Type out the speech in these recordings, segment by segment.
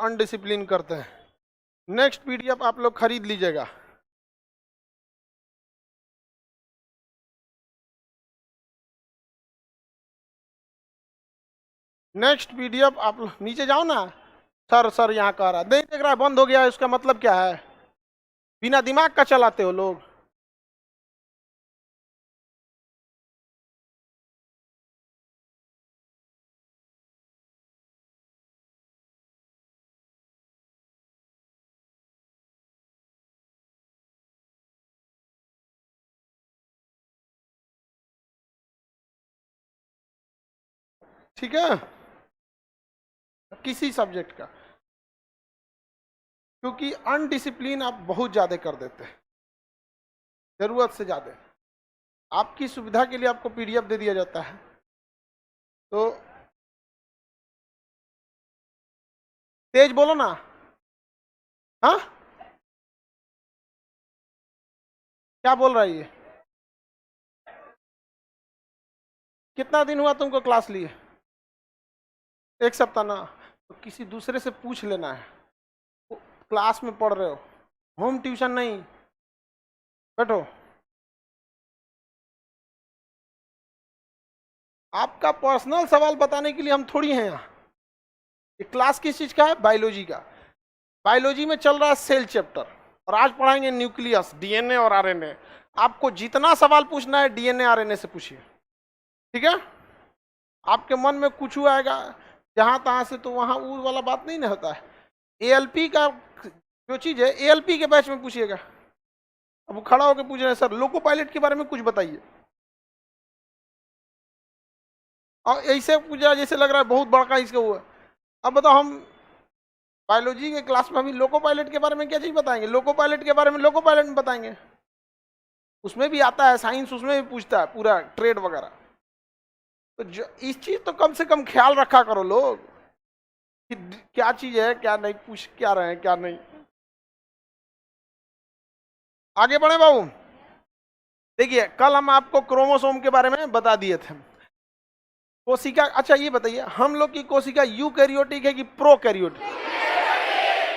Undisciplined करते हैं। Next PDF आप लोग खरीद लीजिएगा। नेक्स्ट पीडीएफ आप नीचे जाओ ना। सर यहाँ कह रहा है, नहीं देख रहा है, बंद हो गया है, उसका मतलब क्या है? बिना दिमाग का चलाते हो लोग। ठीक है, किसी सब्जेक्ट का, क्योंकि अनडिसिप्लिन आप बहुत ज्यादा कर देते हैं, जरूरत से ज्यादा। आपकी सुविधा के लिए आपको पीडीएफ दे दिया जाता है, तो तेज बोलो ना। हाँ, क्या बोल रहा है ये? कितना दिन हुआ तुमको क्लास लिए? 1 सप्ताह ना? तो किसी दूसरे से पूछ लेना है। क्लास में पढ़ रहे हो, होम ट्यूशन नहीं। बैठो। आपका पर्सनल सवाल बताने के लिए हम थोड़ी हैं यहाँ। ये क्लास किस चीज का है? बायोलॉजी का। बायोलॉजी में चल रहा है सेल चैप्टर, और आज पढ़ाएंगे न्यूक्लियस, डीएनए और आरएनए। आपको जितना सवाल पूछना है डीएनए आरएनए से पूछिए, ठीक है? आपके मन में कुछ आएगा जहां तहां से, तो वहां वो वाला बात नहीं ना होता है। एएलपी का जो चीज है, एएलपी के बैच में पूछिएगा। अब वो खड़ा होकर पूछ रहे हैं, सर लोको पायलट के बारे में कुछ बताइए, और ऐसे पूछा जैसे लग रहा है बहुत बड़का इसका हुआ। अब बताओ, हम बायोलॉजी के क्लास में अभी लोको पायलट के बारे में क्या चीज बताएंगे? लोको पायलट के बारे में लोको पायलट में बताएंगे, उसमें भी आता है साइंस, उसमें भी पूछता है पूरा ट्रेड वगैरह। तो इस चीज तो कम से कम ख्याल रखा करो लोग कि क्या चीज है, क्या नहीं, पूछ क्या रहे हैं, क्या नहीं। आगे बढ़े बाबू। देखिए, कल हम आपको क्रोमोसोम के बारे में बता दिए थे। कोशिका, अच्छा ये बताइए, हम लोग की कोशिका यूकैरियोटिक है कि प्रोकैरियोटिक?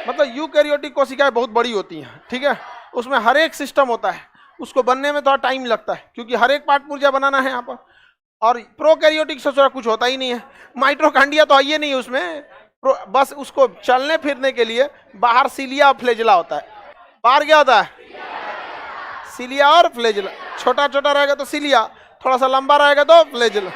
मतलब यूकैरियोटिक कोशिकाएं बहुत बड़ी होती हैं, ठीक है, उसमें हर एक सिस्टम होता है, उसको बनने में थोड़ा टाइम लगता है, क्योंकि हर एक पार्ट पुर्जा बनाना है यहाँ पर। और प्रोकैरियोटिक से थोड़ा कुछ होता ही नहीं है, माइटोकांड्रिया तो है ही नहीं उसमें, बस उसको चलने फिरने के लिए बाहर सीलिया और फ्लेजला होता है। बाहर क्या होता है? सीलिया और फ्लेजला। छोटा छोटा रहेगा तो सीलिया, थोड़ा सा लंबा रहेगा तो फ्लेजला,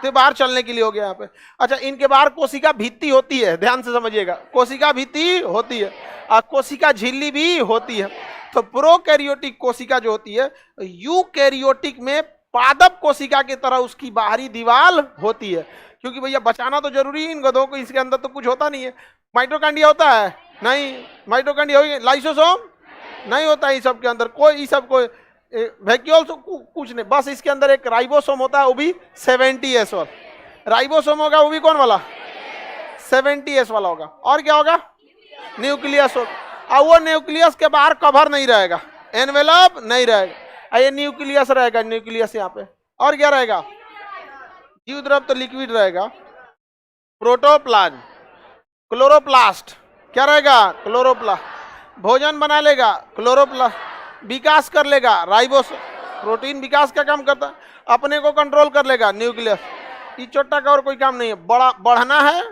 तो बाहर चलने के लिए हो गया यहाँ पे। अच्छा, इनके बाहर कोशिका भित्ति होती है, ध्यान से समझिएगा, कोशिका भित्ति होती है और कोशिका झिल्ली भी होती है। तो प्रोकैरियोटिक कोशिका जो होती है, यूकैरियोटिक में पादप कोशिका की तरह उसकी बाहरी दीवार होती है, क्योंकि भैया बचाना तो जरूरी है इन गधों को, इसके अंदर तो कुछ होता नहीं है। माइटोकांड्रिया होता है? नहीं। माइटोकांड्रिया होगी, लाइसोसोम नहीं होता है सब के अंदर, कोई ई सब कोई वैक्यूल कुछ नहीं, बस इसके अंदर एक राइबोसोम होता है, वो भी 70S वाला राइबोसोम होगा, वो भी कौन वाला? 70S वाला होगा। और क्या होगा? न्यूक्लियस होगा, और वो न्यूक्लियस के बाहर कवर नहीं रहेगा, एनवेलप नहीं रहेगा, ये न्यूक्लियस रहेगा, न्यूक्लियस यहाँ पे। और क्या रहेगा? जीव द्रव तो लिक्विड रहेगा, प्रोटोप्लाज्म, क्लोरोप्लास्ट, क्या रहेगा? क्लोरोप्लास्ट। भोजन बना लेगा, क्लोरोप्लास्ट। विकास कर लेगा, राइबोस, प्रोटीन विकास का काम करता है, अपने को कंट्रोल कर लेगा, न्यूक्लियस। ये छोटा का और कोई काम नहीं है। बड़ा बढ़ना है,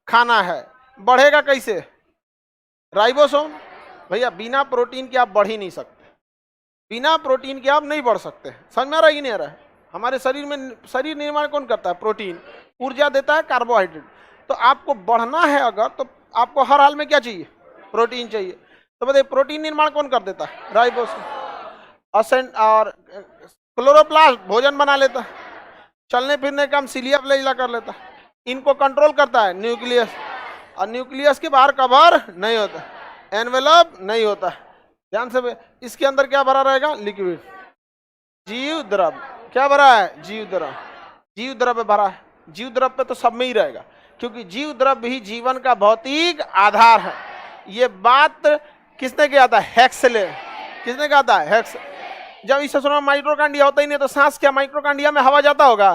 खाना है, बढ़ेगा कैसे? राइबोसोम। भैया बिना प्रोटीन के आप बढ़ ही नहीं सकते, बिना प्रोटीन के आप नहीं बढ़ सकते। समझ में आ रहा है कि नहीं आ रहा है? हमारे शरीर में, शरीर निर्माण कौन करता है? प्रोटीन। ऊर्जा देता है कार्बोहाइड्रेट। तो आपको बढ़ना है अगर, तो आपको हर हाल में क्या चाहिए? प्रोटीन चाहिए। तो बताइए, प्रोटीन निर्माण कौन कर देता है? राइबोसोम। और क्लोरोप्लास्ट भोजन बना लेता है, चलने फिरने का काम सीलिया फ्लेजला कर लेता है, इनको कंट्रोल करता है न्यूक्लियस, और न्यूक्लियस के बाहर कवर नहीं होता, एनवेलप नहीं होता है। ध्यान से, इसके अंदर क्या भरा रहेगा? लिक्विड। जीव द्रव, क्या भरा है? जीव द्रव। जीव द्रव भरा है, जीव द्रव पे तो सब में ही रहेगा, क्योंकि जीव द्रव ही जीवन का भौतिक आधार है। ये बात किसने कहा था? हेक्सले। किसने कहा था? हेक्स। जब इस में माइटोकांड्रिया होता ही नहीं, तो सांस क्या माइटोकांड्रिया में हवा जाता होगा?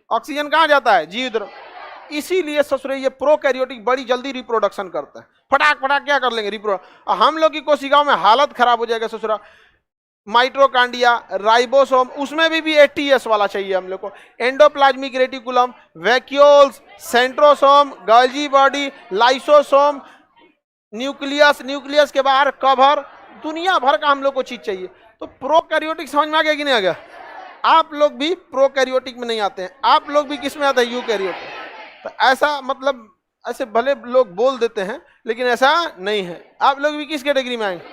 ऑक्सीजन कहाँ जाता है? जीव द्रव। इसीलिए ससुरे ये प्रोकैरियोटिक बड़ी जल्दी रिप्रोडक्शन करता है, फटाक फटाक क्या कर लेंगे रिप्रोडक्शन। हम लोग की कोशिकाओं में हालत खराब हो जाएगा ससुरा। माइट्रोकांडिया, राइबोसोम, उसमें भी एटीएस वाला चाहिए हम लोग को, endoplasmic reticulum, vacuoles, centrosome, Golgi body, lysosome, nucleus, nucleus के बाहर कवर, दुनिया भर का हम लोग को चीज चाहिए। तो प्रोकैरियोटिक समझ में आ गया कि नहीं आ गया? आप लोग भी प्रोकैरियोटिक में नहीं आते हैं, आप लोग भी किस में आते हैं? यूकैरियोटिक। तो ऐसा मतलब ऐसे भले लोग बोल देते हैं लेकिन ऐसा नहीं है। आप लोग भी किस कैटेगरी में आएंगे?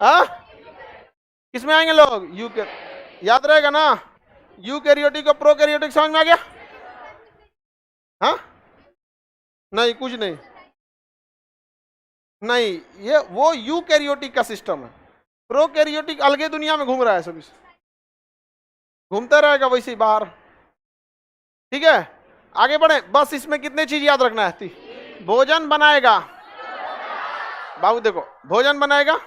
हाँ, किस में आएंगे लोग? याद रहेगा ना, यूकैरियोटिक और प्रोकैरियोटिक समझ में आ गया? हाँ, नहीं कुछ नहीं, नहीं ये वो यूकैरियोटिक का सिस्टम है। प्रोकैरियोटिक अलगे दुनिया में घूम रहा है, सभी घूमता रहेगा वैसे ही बाहर। ठीक है, आगे बढ़े। बस इसमें कितने चीज याद रखना है? भोजन बनाएगा, बाबू देखो, भोजन बनाएगा,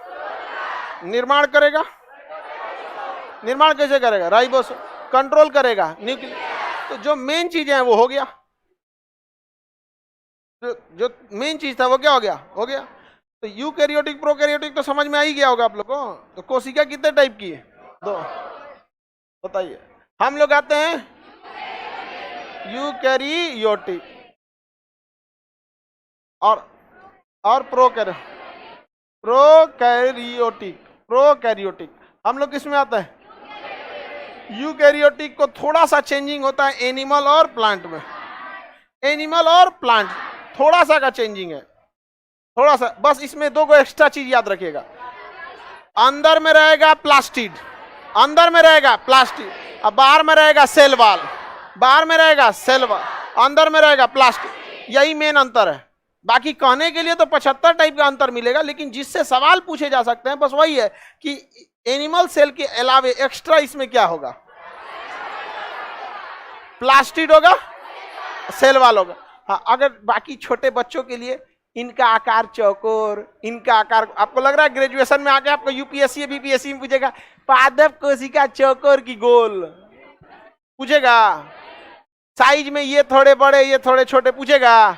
निर्माण करेगा, निर्माण कैसे करेगा? राइबोसोम, कंट्रोल करेगा न्यूक्लियस। तो जो मेन चीजें हैं वो हो गया, जो मेन चीज था वो क्या हो गया? हो गया। तो यूकैरियोटिक प्रोकैरियोटिक तो समझ में आ ही गया होगा आप लोग को। तो कोशिका कितने टाइप की है? दो, बताइए। हम लोग आते हैं यूकैरियोटिक और प्रोकैरियोटिक। हम लोग किसमें आता है? यूकैरियोटिक को थोड़ा सा चेंजिंग होता है एनिमल और प्लांट में। एनिमल और प्लांट थोड़ा सा का चेंजिंग है, थोड़ा सा। बस इसमें दो को एक्स्ट्रा चीज याद रखिएगा। अंदर में रहेगा प्लास्टिड, अंदर में रहेगा प्लास्टिड, अब बाहर में रहेगा सेल वाल, बाहर में रहेगा सेल वाल, अंदर में रहेगा प्लास्टिक। यही मेन अंतर है। बाकी कहने के लिए तो 75 टाइप का अंतर मिलेगा, लेकिन जिससे सवाल पूछे जा सकते हैं बस वही है कि एनिमल सेल के अलावे एक्स्ट्रा इसमें क्या होगा? प्लास्टिड होगा, सेल वाल होगा। हाँ, अगर बाकी छोटे बच्चों के लिए इनका आकार चौकोर, इनका आकार, आपको लग रहा है ग्रेजुएशन में आके आपको यूपीएससी बीपीएससी में पूछेगा पादप कोशिका चौकोर की गोल पूछेगा, साइज में ये थोड़े बड़े ये थोड़े छोटे पूछेगा।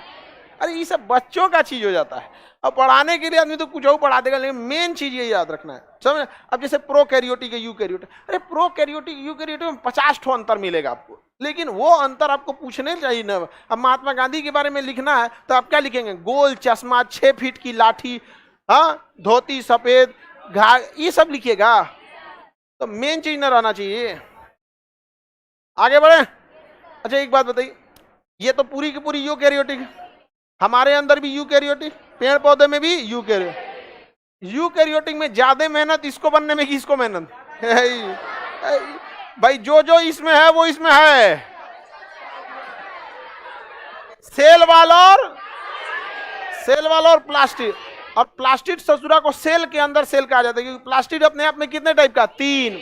अरे ये सब बच्चों का चीज हो जाता है। अब पढ़ाने के लिए आदमी तो कुछ और पढ़ा देगा, लेकिन मेन चीज ये याद रखना है, समझ? अब जैसे प्रोकैरियोटिक है यूकैरियोटिक, अरे प्रोकैरियोटिक यूकैरियोटिक में 50 ठो अंतर मिलेगा आपको, लेकिन वो अंतर आपको पूछने चाहिए ना। अब महात्मा गांधी के बारे में लिखना है तो आप क्या लिखेंगे? गोल चश्मा, 6 फीट की लाठी, हाँ, धोती सफेद, ये सब लिखिएगा। तो मेन चीज ना रहना चाहिए। आगे बढ़े। अच्छा एक बात बताइए, ये तो पूरी की पूरी यूकैरियोटिक है, हमारे अंदर भी यूकैरियोटिक, पेड़ पौधे में भी यूकैरियोटिक। यूकैरियोटिक में ज्यादा मेहनत इसको बनने में कि इसको मेहनत? भाई जो जो इसमें है वो इसमें है। सेल वाल और प्लास्टिड। और प्लास्टिड ससुरा को सेल के अंदर सेल कहा जाता है, क्योंकि प्लास्टिड अपने आप में कितने टाइप का? 3,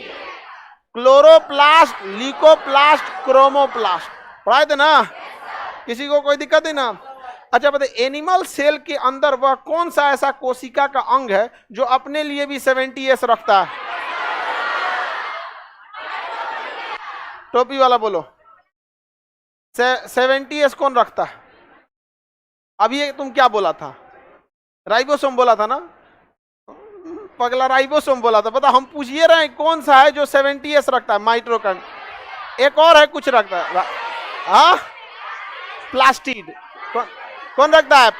क्लोरोप्लास्ट, ल्यूकोप्लास्ट, क्रोमोप्लास्ट। पढ़ाए थे ना? किसी को कोई दिक्कत है ना? अच्छा बताइए, एनिमल सेल के अंदर वह कौन सा ऐसा कोशिका का अंग है जो अपने लिए भी 70S रखता है? टोपी वाला बोलो, 70S कौन रखता है? अभी तुम क्या बोला था? राइबोसोम बोला था ना? पगला राइबोसोम बोला था। पता, हम पूछ ये रहे हैं कौन सा है जो 70S रखता है? माइट्रोकांड्रिया। एक और है कुछ रखता है, हाँ, प्लास्टिड। कौन रखता है?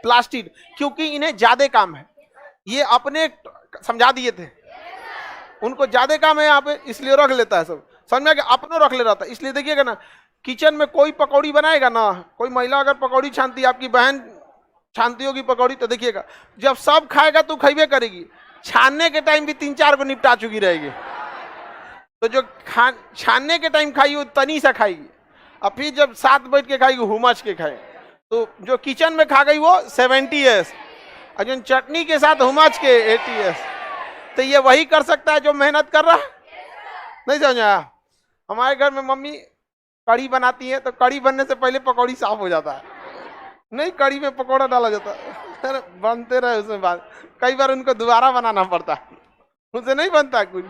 प्लास्टिड। क्योंकि इन्हें ज्यादा काम है, ये अपने समझा दिए थे, उनको ज्यादा काम है यहाँ पे, इसलिए रख लेता है सब। समझ में, अपनों रख ले रहा था। इसलिए देखिएगा ना, किचन में कोई पकौड़ी बनाएगा ना, कोई महिला अगर पकौड़ी छानती है, आपकी बहन छानती होगी पकौड़ी, तो देखिएगा जब सब खाएगा तो खइबे करेगी, छानने के टाइम भी 3-4 को निपटा चुकी रहेगी। तो जो छानने के टाइम खाई वो तनी सा खाएगी, और फिर जब साथ बैठ के खाएगी हुमच के खाएगी। तो जो किचन में खा गई वो 70S, और जो चटनी के साथ हुमच के 80S। तो ये वही कर सकता है जो मेहनत कर रहा है। नहीं समझा? हमारे घर में मम्मी कढ़ी बनाती है तो कढ़ी बनने से पहले पकौड़ी साफ हो जाता है, नहीं कढ़ी में पकौड़ा डाला जाता है, बनते रहे उसमें बाद, कई बार उनको दोबारा बनाना पड़ता है, उनसे नहीं बनता कुछ।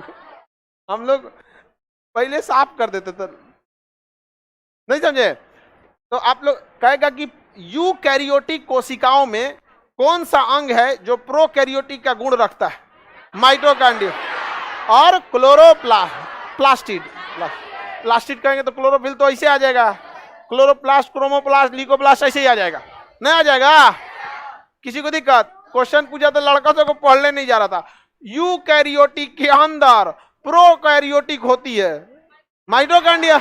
हम लोग पहले साफ कर देते थे, नहीं समझे? तो आप लोग कहेगा कि यूकैरियोटिक कोशिकाओं में कौन सा अंग है जो प्रोकैरियोटिक का गुण रखता है? माइटोकॉन्ड्रिया और क्लोरोप्लास्टिड। प्लास्टिड कहेंगे तो क्लोरोफिल तो ऐसे आ जाएगा, क्लोरोप्लास्ट, क्रोमोप्लास्ट, लीकोप्लास्ट ऐसे ही आ जाएगा, नहीं आ जाएगा? किसी को दिक्कत? क्वेश्चन पूछा तो लड़का से को पढ़ने नहीं जा रहा था। यूकैरियोटिक के अंदर प्रोकैरियोटिक होती है माइटोकॉन्ड्रिया।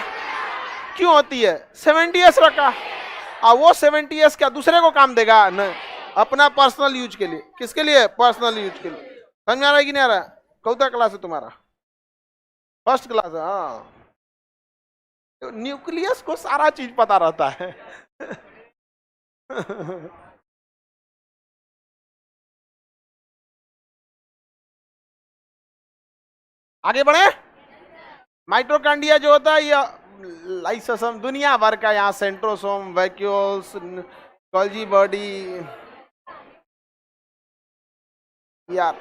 क्यों होती है? 70s रखा, और वो 70s क्या दूसरे को काम देगा? नहीं, अपना पर्सनल यूज के लिए। किसके लिए? पर्सनल यूज के लिए। समझ में आ रहा है कि नहीं आ रहा है? कौन क्लास है तुम्हारा? फर्स्ट क्लास है। हाँ, तो न्यूक्लियस को सारा चीज पता रहता है। आगे बढ़े। माइटोकॉन्ड्रिया जो होता है ये लाइसोसोम दुनिया भर का, यहाँ सेंट्रोसोम, वैक्यूल्स, गोल्जी बॉडी। यार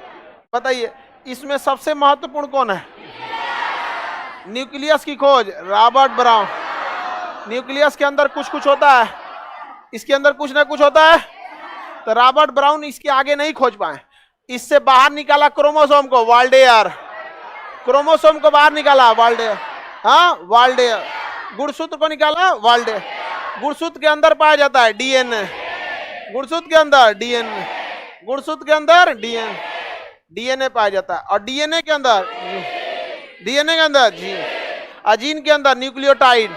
बताइए इसमें सबसे महत्वपूर्ण कौन है? न्यूक्लियस की खोज रॉबर्ट ब्राउन। न्यूक्लियस के अंदर कुछ कुछ होता है, इसके अंदर कुछ ना कुछ होता है, तो रॉबर्ट ब्राउन इसके आगे नहीं खोज पाए। इससे बाहर निकाला क्रोमोसोम को, वाल्डेयर। क्रोमोसोम को बाहर निकाला, वाल्डेयर। हाँ, वाल्डेयर। गुणसूत्र को निकाला, वाल्डेयर। गुणसूत्र के अंदर पाया जाता है डीएनए, गुणसूत्र के अंदर डीएनए, गुणसूत्र के अंदर डीएनए, डीएनए पाया जाता है। और डीएनए के अंदर जीन, और जीन के अंदर न्यूक्लियोटाइड,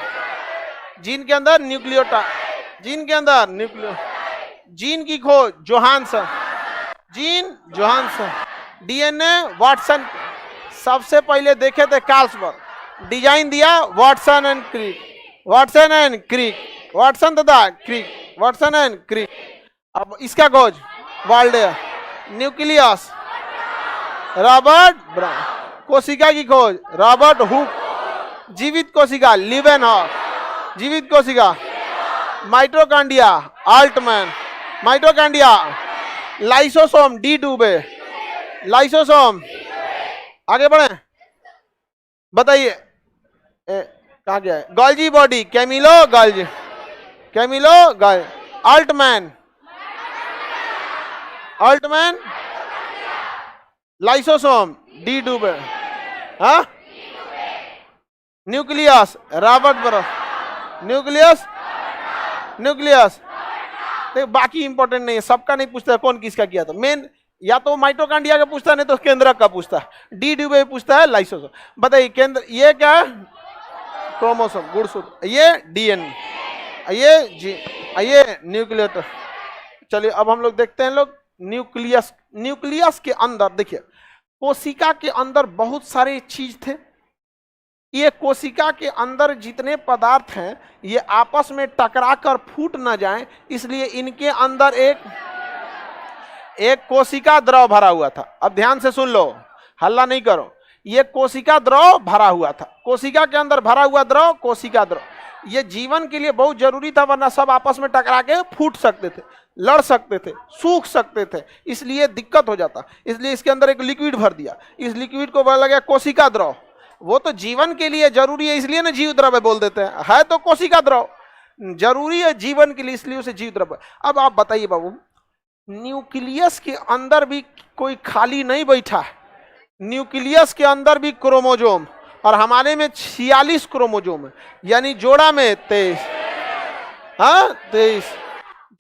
जीन के अंदर न्यूक्लियोटाइड, जीन के अंदर जीन की खोज Johannsen, gene Johannsen. DNA Watson सबसे पहले देखे थे, कार्लसबर्ग। डिजाइन दिया Watson and Crick, Watson and Crick, Watson तथा क्रिक, वाटसन एंड क्रिक। अब इसका खोज वाल्डेयर। Nucleus Robert brown. कोशिका की खोज रॉबर्ट हुक। जीवित कोशिका लीवेनहॉक, जीवित कोशिका mitochondria Altmann, mitochondria lysosome de Duve, lysosome. आगे बढ़े, बताइए कहा गया है? Golgi body Camillo Golgi, Camillo Golgi. Altmann, Altmann lysosome de Duve. हाँ, nucleus Robert Brown, nucleus, nucleus. तो बाकी इंपॉर्टेंट नहीं है, सबका नहीं पूछता है कौन किसका किया था। मेन या तो माइटोकॉन्ड्रिया का पूछता है, नहीं तो केंद्रक का पूछता है। डी डुबे पूछता है लाइसोसोम। बताइए केंद्र ये क्या है? क्रोमोसोम, गुणसूत्र। ये डीएनए, ये न्यूक्लियोटाइड। चलिए अब हम लोग देखते हैं लोग न्यूक्लियस। न्यूक्लियस के अंदर देखिए, कोशिका के अंदर बहुत सारे चीज थे। ये कोशिका के अंदर जितने पदार्थ हैं ये आपस में टकराकर फूट ना जाएं, इसलिए इनके अंदर एक कोशिका द्रव भरा हुआ था। अब ध्यान से सुन लो, हल्ला नहीं करो। ये कोशिका द्रव भरा हुआ था। कोशिका के अंदर भरा हुआ द्रव कोशिका द्रव, ये जीवन के लिए बहुत जरूरी था, वरना सब आपस में टकरा के फूट सकते थे, लड़ सकते थे, सूख सकते थे, इसलिए दिक्कत हो जाता। इसलिए इसके अंदर एक लिक्विड भर दिया। इस लिक्विड को बोला गया कोशिका द्रव। वो तो जीवन के लिए जरूरी है, इसलिए ना जीव द्रव्य बोल देते हैं। है तो कोशिका द्रव, जरूरी है जीवन के लिए, इसलिए उसे जीव द्रव्य। अब आप बताइए बाबू, न्यूक्लियस के अंदर भी कोई खाली नहीं बैठा है। न्यूक्लियस के अंदर भी क्रोमोजोम, और हमारे में 46 क्रोमोजोम है, यानी जोड़ा में 23। हाँ 23।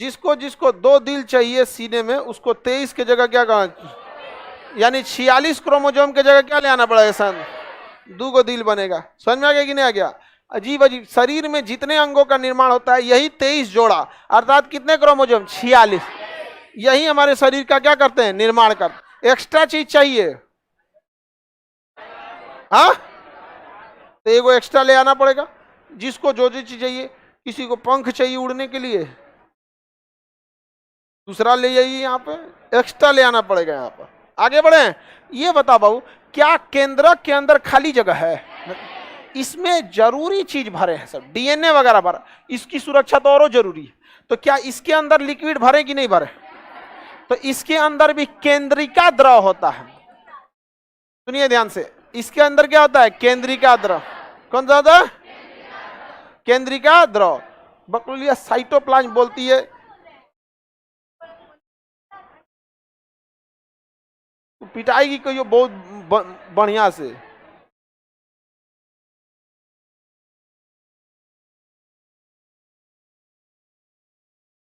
जिसको जिसको 2 दिल चाहिए सीने में, उसको 23 के जगह क्या कहा, यानी 46 क्रोमोजोम के जगह क्या ले आना पड़ेगा सन, 2 दिल बनेगा। समझ में आ गया कि नहीं आ गया? अजीब अजीब। शरीर में जितने अंगों का निर्माण होता है यही 23 जोड़ा, अर्थात कितने क्रोमोजोम? 46। यही हमारे शरीर का क्या करते हैं? निर्माण करते। एक्स्ट्रा चीज चाहिए, हाँ तो एगो एक्स्ट्रा ले आना पड़ेगा। जिसको जो चीज चाहिए, किसी को पंख चाहिए उड़ने के लिए, दूसरा ले जाइए, यहाँ पे एक्स्ट्रा ले आना पड़ेगा। यहाँ पर आगे बढ़े। ये बता बाबू, क्या केंद्रक के अंदर खाली जगह है? इसमें जरूरी चीज भरे हैं सब, डीएनए वगैरह भरा। इसकी सुरक्षा तो और जरूरी है। तो क्या इसके अंदर लिक्विड भरे कि नहीं भरे? तो इसके अंदर भी केंद्रिका द्रव होता है। सुनिए ध्यान से, इसके अंदर क्या होता है? केंद्रिका द्रव। कौन सा होता है? केंद्रिका द्रव। बकलोलिया साइटोप्लाज्म बोलती है। पिटाएगी कोई बहुत बढ़िया से।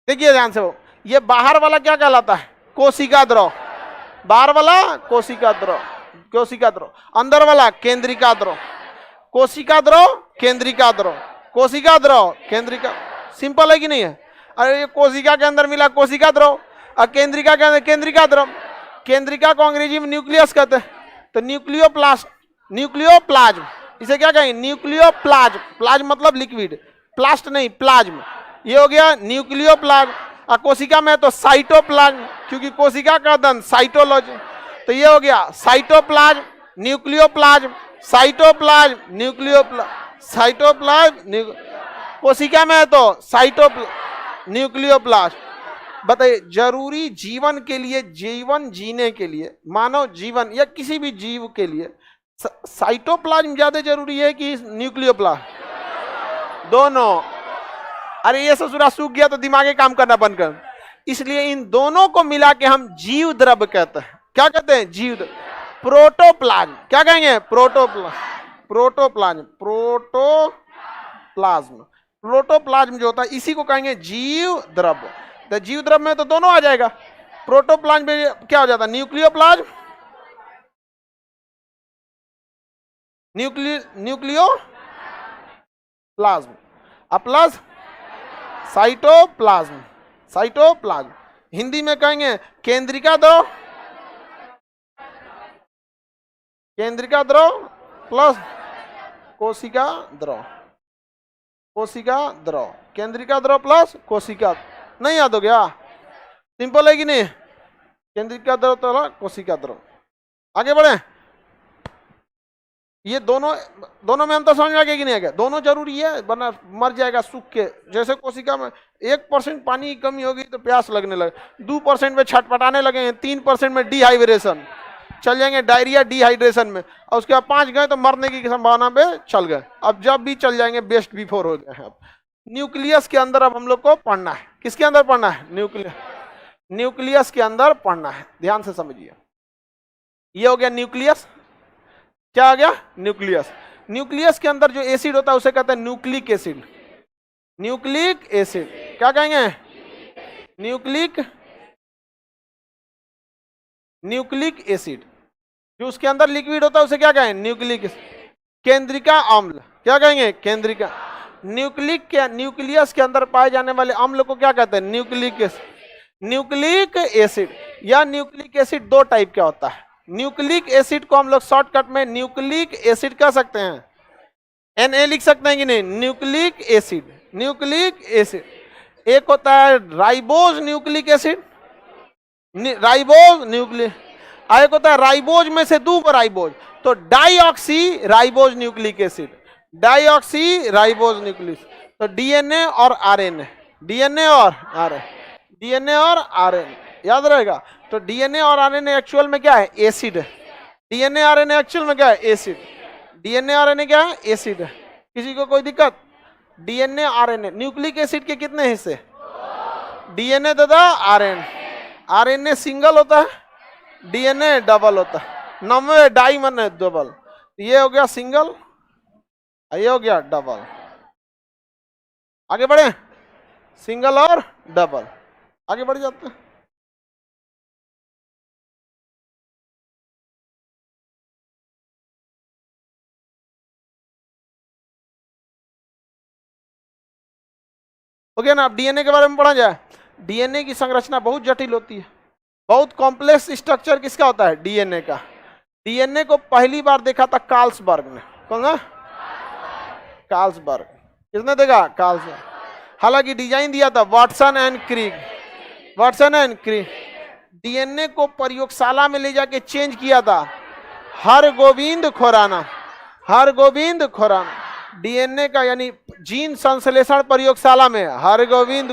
देखिए ध्यान से, वो ये बाहर वाला क्या कहलाता है? कोशिका द्रव। बाहर वाला कोशिका द्रव, कोशिका द्रव। अंदर वाला केंद्रिका द्रव। कोशिका द्रव, केंद्रिका द्रव, कोशिका द्रव, केंद्रिका। सिंपल है कि नहीं है? अरे ये कोशिका के अंदर मिला कोशिका द्रव, और केंद्रिका के अंदर केंद्रिका द्रव। केंद्रिका को अंग्रेजी में न्यूक्लियस कहते हैं। तो न्यूक्लियोप्लास्ट, न्यूक्लियोप्लाज्म, इसे क्या कहेंगे? न्यूक्लियोप्लाज्म। प्लाज्म मतलब लिक्विड, प्लास्ट नहीं, प्लाज्म। ये हो गया न्यूक्लियोप्लाज्म। और कोशिका में तो साइटोप्लाज्म, क्योंकि कोशिका का अध्ययन साइटोलॉजी। तो ये हो गया cytoplasm, nucleoplasm, cytoplasm, nucleoplasm, cytoplasm. कोशिका में है तो साइटोप्लाज्म, न्यूक्लियोप्लाज्म। बताइए, जरूरी जीवन के लिए, जीवन जीने के लिए, मानव जीवन या किसी भी जीव के लिए साइटोप्लाज्म ज्यादा जरूरी है कि न्यूक्लियोप्लाज्म? दोनों। अरे ये ससुरा सूख गया तो दिमागे काम करना बंद कर। इसलिए इन दोनों को मिला के हम जीव द्रव कहते हैं। क्या कहते हैं? जीव द्रव। प्रोटोप्लाज्म, क्या कहेंगे? Protoplasm, protoplasm, protoplasm. प्रोटोप्लाज्म जो होता है इसी को कहेंगे जीव द्रव। तो जीव द्रव में तो दोनों आ जाएगा। प्रोटोप्लाज्म में क्या हो जाता है? Nucleoplasm, nucleoplasm, plus cytoplasm, cytoplasm. Hindi में कहेंगे केंद्रिका द्रव, केंद्रिका द्रव प्लस कोशिका द्रव, कोशिका द्रव, केंद्रिका द्रव प्लस कोशिका। नहीं याद हो गया? सिंपल है कि नहीं? केंद्रिका द्रव तो कोशिका द्रव। आगे बढ़े। ये दोनों में अंतर समझ में आ गया कि नहीं आ गया? दोनों जरूरी है, वरना मर जाएगा सूख के। जैसे कोशिका में 1% पानी की कमी होगी तो प्यास लगने लगे, 2% में छटपटाने लगेंगे, 3% में डिहाइड्रेशन, चल जाएंगे डायरिया डिहाइड्रेशन में, और उसके बाद 5 गए तो मरने की संभावना पे चल गए। अब जब भी चल जाएंगे बेस्ट बिफोर हो गए। अब न्यूक्लियस के अंदर अब हम लोग को पढ़ना है। किसके अंदर पढ़ना है? न्यूक्लियस, न्यूक्लियस के अंदर पढ़ना है। ध्यान से समझिए। ये हो गया न्यूक्लियस। क्या आ गया? न्यूक्लियस। न्यूक्लियस के अंदर जो एसिड होता है उसे कहते हैं न्यूक्लिक एसिड। न्यूक्लिक एसिड क्या कहेंगे? Nucleic acid. जो उसके अंदर लिक्विड होता है उसे क्या कहेंगे? Nucleic acid. केंद्रिका अम्ल क्या कहेंगे? केंद्रिका। न्यूक्लिक के, न्यूक्लियस के अंदर पाए जाने वाले अम्ल को क्या कहते हैं? Nucleic acid. न्यूक्लिक एसिड या न्यूक्लिक एसिड दो टाइप का होता है। न्यूक्लिक एसिड को हम लोग शॉर्टकट में न्यूक्लिक एसिड कह सकते हैं, Na लिख सकते हैं कि नहीं? Nucleic acid, nucleic acid. एक होता है ribose nucleic acid, ribose nucleic. एक होता है राइबोज में से 2 राइबोज, तो dioxy ribose nucleic acid, dioxy ribose nucleic. तो डीएनए और आरएनए, डीएनए और आरएनए, डीएनए और आरएनए याद रहेगा। तो डीएनए और आरएनए एक्चुअल में क्या है? एसिड है। डीएनए आरएनए एक्चुअल में क्या है? एसिड। डीएनए आरएनए क्या है? एसिड है। किसी को कोई दिक्कत? DNA RNA. न्यूक्लिक एसिड के कितने हिस्से? डीएनए तथा आरएनए। आरएनए सिंगल होता है, डीएनए डबल होता है। नंबर डाई मन है डबल। ये हो गया सिंगल, ये हो गया डबल। आगे बढ़े। सिंगल और डबल, आगे बढ़ जाते हैं। हो गया ना? अब डीएनए के बारे में पढ़ा जाए। डीएनए की संरचना बहुत जटिल होती है, बहुत कॉम्प्लेक्स स्ट्रक्चर किसका होता है? डीएनए का। डीएनए को पहली बार देखा था कार्ल्सबर्ग ने। कौन सा? कार्ल्सबर्ग। किसने देखा? कार्ल्सबर्ग। हालांकि डिजाइन दिया था Watson and Crick, Watson and Crick. DNA को प्रयोगशाला में ले जाके चेंज किया था हरगोविंद खुराना, हरगोविंद खुराना। डीएनए का यानी जीन संश्लेषण प्रयोगशाला में हरगोविंद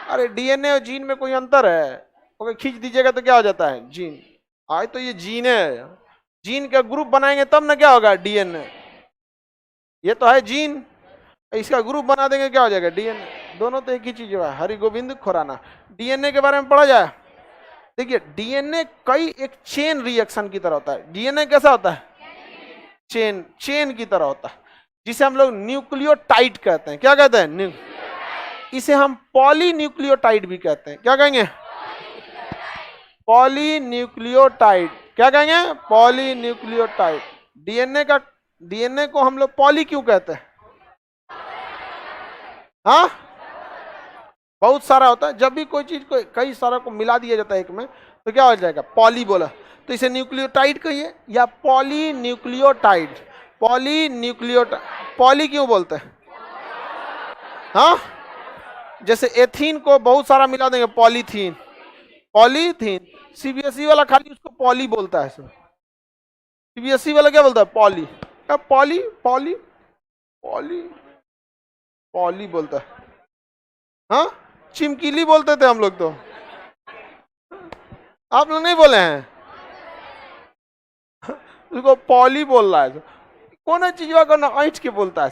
अरे डीएनए और जीन में कोई अंतर है? ओके, खींच दीजिएगा तो क्या हो जाता है? जीन। आज तो ये जीन है, जीन का ग्रुप बनाएंगे तब ना क्या होगा? डीएनए। ये तो है जीन, इसका ग्रुप बना देंगे क्या हो जाएगा? डीएनए। दोनों तो एक ही चीज है, हरि गोविंद खुराना। डीएनए के बारे में पढ़ा जाए। देखिए डीएनए कई एक चेन रिएक्शन की तरह होता है। डीएनए कैसा होता है? चेन की तरह होता है, जिसे हम लोग न्यूक्लियोटाइड कहते हैं। क्या कहते हैं? इसे हम पॉलीन्यूक्लियोटाइड भी कहते हैं। क्या कहेंगे? पॉलीन्यूक्लियोटाइड। क्या कहेंगे? पॉलीन्यूक्लियोटाइड। डीएनए को हम लोग पॉली क्यों कहते हैं? हाँ, बहुत सारा होता है। जब भी कोई चीज को कई सारा को मिला दिया जाता है एक में, तो क्या हो जाएगा? पॉली बोला। तो इसे न्यूक्लियोटाइड कहिए या पॉलीन्यूक्लियोटाइड। पॉली क्यों बोलते हैं? हाँ, जैसे एथीन को बहुत सारा मिला देंगे, पॉलीथीन। सीबीएसई वाला खाली उसको पॉली बोलता है। सीबीएसई वाला क्या बोलता है? पॉली। पॉली बोलता है। हाँ, चिमकीली बोलते थे हम लोग तो। आप लोग नहीं बोले हैं? उसको पॉली बोल रहा है। कौन चीज करना ऐठ के बोलता है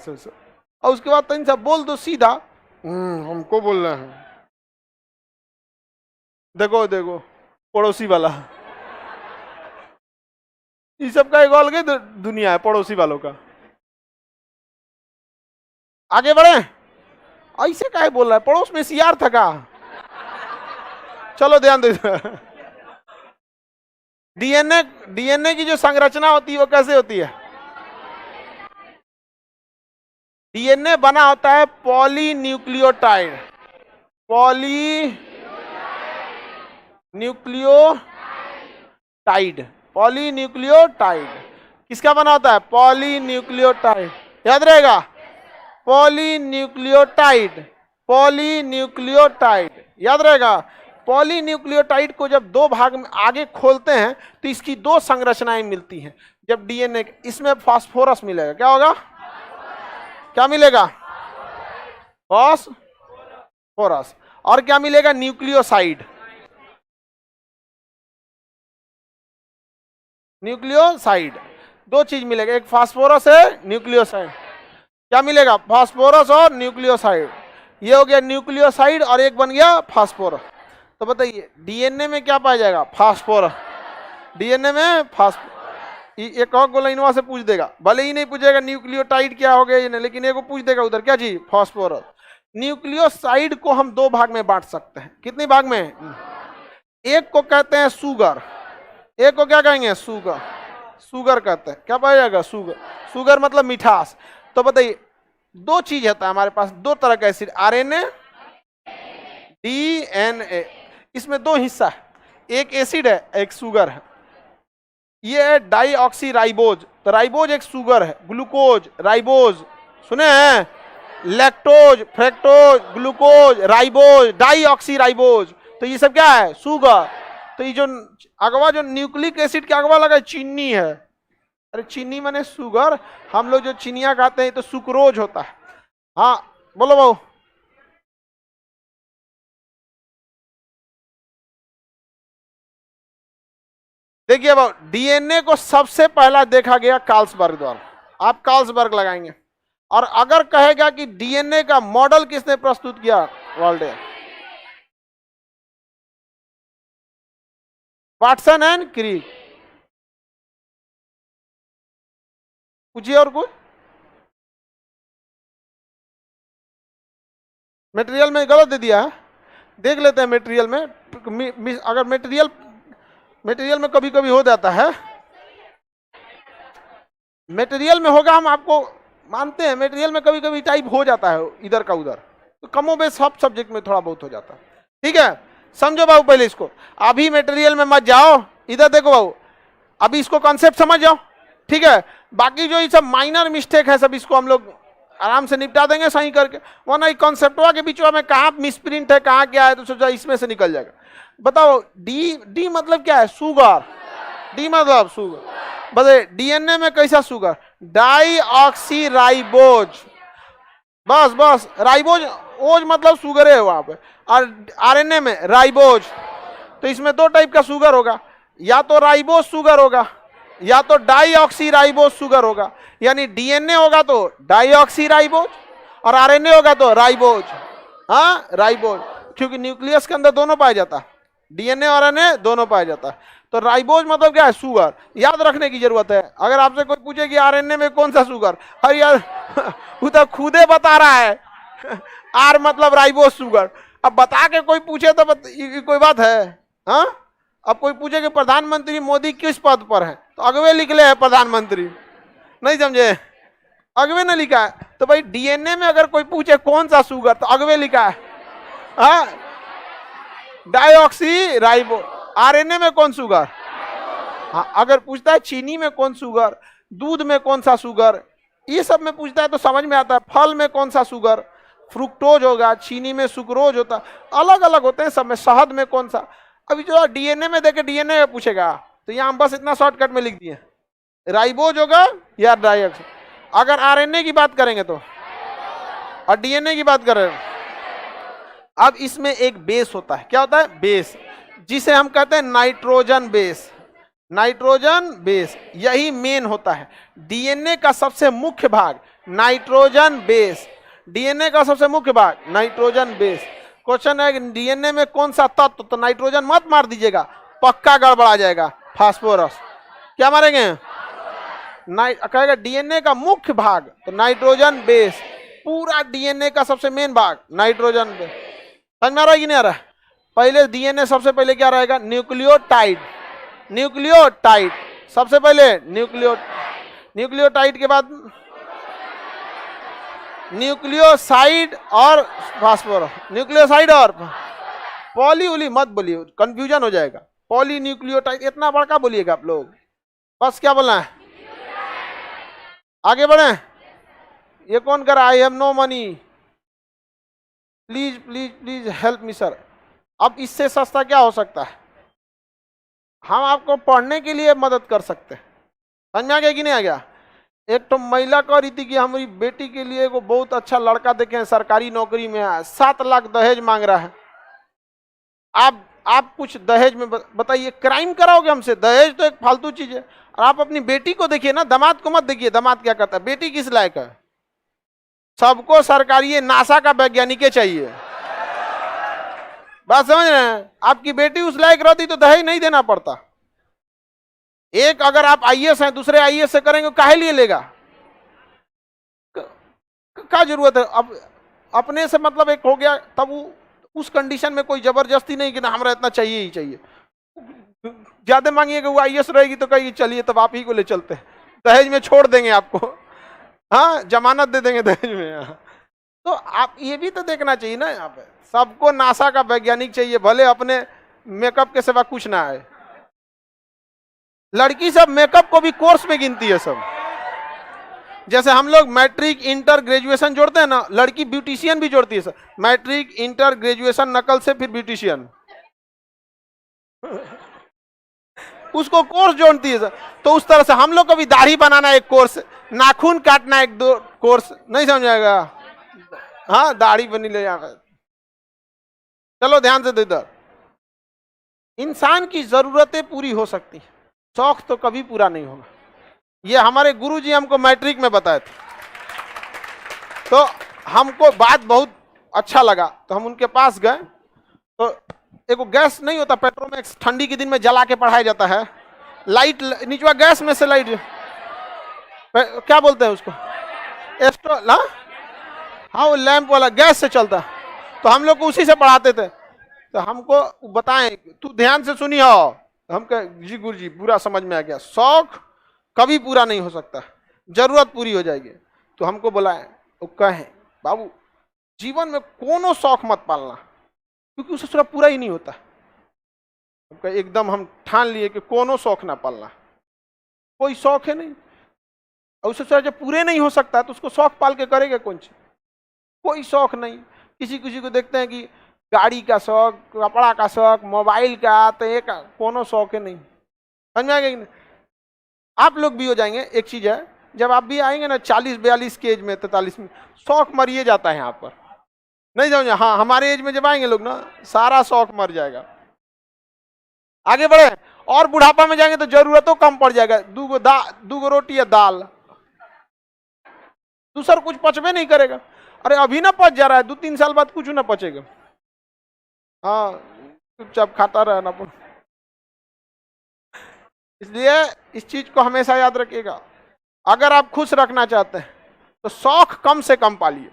और उसके बाद तीन सब बोल दो सीधा, हमको बोल रहे हैं। देखो पड़ोसी वाला, ये सब का एक अलग दुनिया है पड़ोसी वालों का। आगे बढ़े। ऐसे काहे बोल रहा है? पड़ोस में सियार था का? चलो ध्यान दे। डीएनए की जो संरचना होती है वो कैसे होती है? डीएनए बना होता है पॉलीन्यूक्लियोटाइड। पॉलीन्यूक्लियोटाइड किसका बना होता है? पॉलीन्यूक्लियोटाइड। याद रहेगा? पॉलीन्यूक्लियोटाइड याद रहेगा। पॉलीन्यूक्लियोटाइड को जब दो भाग में आगे खोलते हैं तो इसकी दो संरचनाएं मिलती हैं। जब डीएनए, इसमें फास्फोरस मिलेगा। क्या होगा? क्या मिलेगा? फास्फोरस। और क्या मिलेगा? न्यूक्लियोसाइड। दो चीज मिलेगा, एक फास्फोरस है, न्यूक्लियोसाइड। क्या मिलेगा? फास्फोरस और न्यूक्लियोसाइड। ये हो गया न्यूक्लियोसाइड और एक बन गया फास्फोरस। तो बताइए डीएनए में क्या पाया जाएगा? फास्फोरस। डीएनए में फास्फोरस। एक और गोलाइनवा से पूछ देगा, भले ही नहीं पूछेगा न्यूक्लियोटाइड क्या हो गया, लेकिन एक को पूछ देगा उधर क्या चीज? फास्फोरस। न्यूक्लियोसाइड को हम दो भाग में बांट सकते हैं। कितने भाग में? एक को कहते हैं सुगर, एक को क्या कहेंगे? शुगर कहते हैं। क्या पाया जाएगा? शुगर मतलब मिठास। तो बताइए दो चीज होता है हमारे पास, दो तरह का एसिड, आरएनए, डीएनए। इसमें दो हिस्सा है, एक एसिड है, एक शुगर है। ये है डाईऑक्सीराइबोज। तो राइबोज एक शुगर है, ग्लूकोज, राइबोज सुने हैं? Lactose, fructose, glucose, ribose, deoxyribose. तो ये सब क्या है? शुगर। तो ये जो अगवा, जो न्यूक्लिक एसिड के अगवा लगा चीनी है। अरे चीनी माने शुगर। हम लोग जो चीनिया खाते हैं तो सुक्रोज होता है। हाँ बोलो भाऊ। देखिए भाऊ, डीएनए को सबसे पहला देखा गया कार्लसबर्ग द्वारा। आप कार्लसबर्ग लगाएंगे। और अगर कहेगा कि डीएनए का मॉडल किसने प्रस्तुत किया? वाल्डे, वाटसन एंड क्रिक। पूछिए और कुछ। मटेरियल में गलत दे दिया है, देख लेते हैं मटेरियल में। अगर मटेरियल में कभी कभी हो जाता है, मटेरियल में होगा, हम आपको मानते हैं। मटेरियल में कभी कभी टाइप हो जाता है इधर का उधर, तो कमो बेश सब सब्जेक्ट में थोड़ा बहुत हो जाता है। ठीक है, समझो बाबू पहले इसको। अभी मटेरियल में मत जाओ, इधर देखो बाबू, अभी इसको कॉन्सेप्ट समझ जाओ। ठीक है, बाकी जो ये सब माइनर मिस्टेक है सब इसको हम लोग आराम से निपटा देंगे सही करके। वरना कॉन्सेप्टवा के बीच में कहाँ मिसप्रिंट है, कहाँ क्या है, तो सोचा इसमें से निकल जाएगा। बताओ डी मतलब क्या है? शुगर। डी मतलब शुगर। बताइए डीएनए में कैसा शुगर? डाईऑक्सीराइबोज। बस राइबोज, ओज मतलब शुगर है वहां पे। और आरएनए में राइबोज। तो इसमें दो टाइप का शुगर होगा, या तो राइबोज शुगर होगा या तो डाईऑक्सीराइबोज शुगर होगा। यानी डीएनए होगा तो डाईऑक्सीराइबोज और आरएनए होगा तो राइबोज। हाँ राइबोज, क्योंकि न्यूक्लियस के अंदर दोनों पाया जाता है, डीएनए और आरएनए दोनों पाया जाता है। तो राइबोज मतलब क्या है? शुगर। याद रखने की जरूरत है। अगर आपसे कोई पूछे कि आरएनए में कौन सा शुगर, अरे यार वो तो खुदे बता रहा है आर मतलब राइबोज शुगर। अब बता के कोई पूछे तो ये कोई बात है? हाँ, अब कोई पूछे कि प्रधानमंत्री मोदी किस पद पर है, तो अगवे लिख ले है प्रधानमंत्री, नहीं समझे? अगवे ने लिखा है। तो भाई डीएनए में अगर कोई पूछे कौन सा शुगर, तो अगवे लिखा है हाँ डाइऑक्सी राइबो। आरएनए में कौन शुगर? हाँ, अगर पूछता है चीनी में कौन शुगर, दूध में कौन सा शुगर, ये सब में पूछता है तो समझ में आता है। फल में कौन सा शुगर, फ्रुक्टोज होगा, चीनी में सुक्रोज होता है, अलग अलग होते हैं सब में। शहद में कौन सा? अभी जो डीएनए में देखे डीएनए में पूछेगा, तो यहाँ बस इतना शॉर्टकट में लिख दिए राइबोज होगा या डाइऑक्सी। अगर आरएनए की बात करेंगे तो, और डीएनए की बात करें, अब इसमें एक बेस होता है। क्या होता है? बेस, जिसे हम कहते हैं नाइट्रोजन बेस। नाइट्रोजन बेस यही मेन होता है। डीएनए का सबसे मुख्य भाग नाइट्रोजन बेस। डीएनए का सबसे मुख्य भाग नाइट्रोजन बेस। क्वेश्चन है डीएनए में कौन सा तत्व, तो नाइट्रोजन मत मार दीजिएगा, पक्का गड़बड़ा जाएगा। फास्फोरस। क्या मारेंगे? कहेगा डीएनए का मुख्य भाग, तो नाइट्रोजन बेस। पूरा डीएनए का सबसे मेन भाग नाइट्रोजन बेस। समझ में आ रहा है कि नहीं आ रहा है? पहले डीएनए सबसे पहले क्या रहेगा? न्यूक्लियोटाइड। न्यूक्लियोटाइड सबसे पहले न्यूक्लियोटाइड के बाद न्यूक्लियोसाइड और फास्फोरस। न्यूक्लियोसाइड और पॉली उली मत बोलिए, कंफ्यूजन हो जाएगा। पॉली न्यूक्लियोटाइड इतना बड़का बोलिएगा आप लोग, बस क्या बोलना है? आगे बढ़े। ये कौन कर रहा है? I have no money, please please please help me sir. अब इससे सस्ता क्या हो सकता है? हम आपको पढ़ने के लिए मदद कर सकते हैं। समझ में आ गया कि नहीं आ गया? एक तो महिला कह रही थी कि हमारी बेटी के लिए को बहुत अच्छा लड़का देखे, सरकारी नौकरी में है, 7 लाख दहेज मांग रहा है। आप कुछ दहेज में बताइए, क्राइम कराओगे हमसे? दहेज तो एक फालतू चीज है। और आप अपनी बेटी को देखिए ना, दामाद को मत देखिए। दामाद क्या करता है? बेटी किस लायक है? सबको सरकारी नासा का वैज्ञानिक चाहिए। बात समझ रहे हैं? आपकी बेटी उस लायक रहती तो दहेज नहीं देना पड़ता। एक अगर आप आईएएस हैं, दूसरे आईएएस से करेंगे, काहे लिए लेगा? क्या जरूरत है? अब अपने से मतलब एक हो गया, तब वो उस कंडीशन में कोई जबरदस्ती नहीं कि ना हमारा इतना चाहिए ही चाहिए। ज्यादा मांगिएगा वो आईएएस रहेगी तो कहिए चलिए तब आप ही को ले चलते हैं, दहेज में छोड़ देंगे आपको, हाँ जमानत दे देंगे दहेज में। तो आप ये भी तो देखना चाहिए ना। यहाँ पे सबको नासा का वैज्ञानिक चाहिए, भले अपने मेकअप के सिवा कुछ ना आए। लड़की सब मेकअप को भी कोर्स में गिनती है सब। जैसे हम लोग मैट्रिक इंटर ग्रेजुएशन जोड़ते हैं ना, लड़की ब्यूटिशियन भी जोड़ती है सर। मैट्रिक इंटर ग्रेजुएशन नकल से फिर ब्यूटिशियन उसको कोर्स जोड़ती है सर। तो उस तरह से हम लोग को भी दाढ़ी बनाना एक कोर्स, नाखून काटना एक दो कोर्स, नहीं समझाएगा? हाँ दाढ़ी बनी ले जाकर। चलो ध्यान से इधर। इंसान की जरूरतें पूरी हो सकती हैं, शौक तो कभी पूरा नहीं होगा। ये हमारे गुरुजी हमको मैट्रिक में बताए थे, तो हमको बात बहुत अच्छा लगा। तो हम उनके पास गए, तो एक गैस नहीं होता पेट्रोमैक्स, ठंडी के दिन में जला के पढ़ाया जाता है, लाइट नीचवा गैस में से लाइट, क्या बोलते हैं उसको? हाँ वो लैंप वाला गैस से चलता। तो हम लोग को उसी से पढ़ाते थे। तो हमको बताएं, तू ध्यान से सुनी हो। हम कह जी गुरु जी पूरा समझ में आ गया, शौक कभी पूरा नहीं हो सकता, जरूरत पूरी हो जाएगी। तो हमको बुलाए, वो कहे बाबू जीवन में कोनो शौक मत पालना, क्योंकि उससे थोड़ा पूरा ही नहीं होता। एकदम हम ठान लिए कि कोनो शौक ना पालना, कोई शौक है नहीं, और उससे जब पूरे नहीं हो सकता तो उसको शौक पाल के करेगा कौन चीज? कोई शौक नहीं। किसी को देखते हैं कि गाड़ी का शौक, कपड़ा का शौक, मोबाइल का, तो एक कोनो शौक है नहीं। समझ में आ गया कि नहीं? आप लोग भी हो जाएंगे। एक चीज है, जब आप भी आएंगे ना 40-42 के एज में, 43 में, शौक मरिए जाता है यहाँ पर, नहीं समझे? हाँ हमारे एज में जब आएंगे लोग ना, सारा शौक मर जाएगा। आगे बढ़े। और बुढ़ापा में जाएंगे तो जरूरतों कम पड़ जाएगा, दूगो रोटी या दाल, दूसरा कुछ पचबे नहीं करेगा। अरे अभी ना पच जा रहा है, 2-3 साल बाद कुछ ना पचेगा। हाँ, चुपचाप खाता रहना। इसलिए इस चीज को हमेशा याद रखिएगा, अगर आप खुश रखना चाहते हैं तो शौक कम से कम पालिए,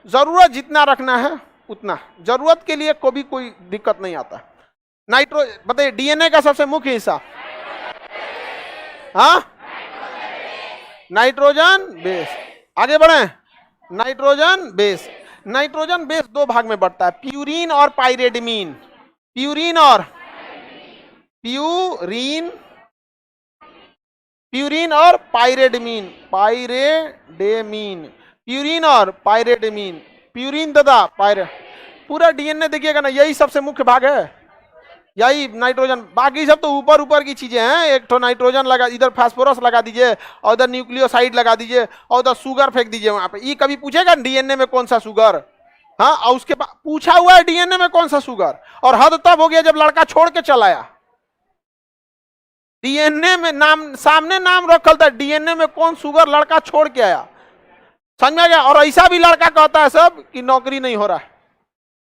जरूरत जितना रखना है उतना, जरूरत के लिए कोई दिक्कत नहीं आता। नाइट्रो बताइए, डीएनए का सबसे मुख्य हिस्सा, हाँ, नाइट्रोजन बेस। आगे बढ़े, नाइट्रोजन बेस। नाइट्रोजन बेस 2 भाग में बढ़ता है, प्यूरिन और पाइरेडमीन। प्यूरिन और पाइरेडमीन। प्यूरिन और पाइरेडमीन, प्यूरिन तथा पाइरे। पूरा डीएनए देखिएगा ना, यही सबसे मुख्य भाग है, यही नाइट्रोजन। बाकी सब तो ऊपर ऊपर की चीजें हैं। एक तो नाइट्रोजन लगा, इधर फास्फोरस लगा दीजिए, और उधर न्यूक्लियोसाइड लगा दीजिए, और उधर शुगर फेंक दीजिए वहां पे। ये कभी पूछेगा डीएनए में कौन सा शुगर? हाँ, और उसके बाद पूछा हुआ है डीएनए में कौन सा शुगर। और हद तब हो गया जब लड़का छोड़ के चला आया। डीएनए में नाम, सामने नाम रखल था, डीएनए में कौन शुगर लड़का छोड़ के आया। समझ में आ गया? और ऐसा भी लड़का कहता है सब कि नौकरी नहीं हो रहा है।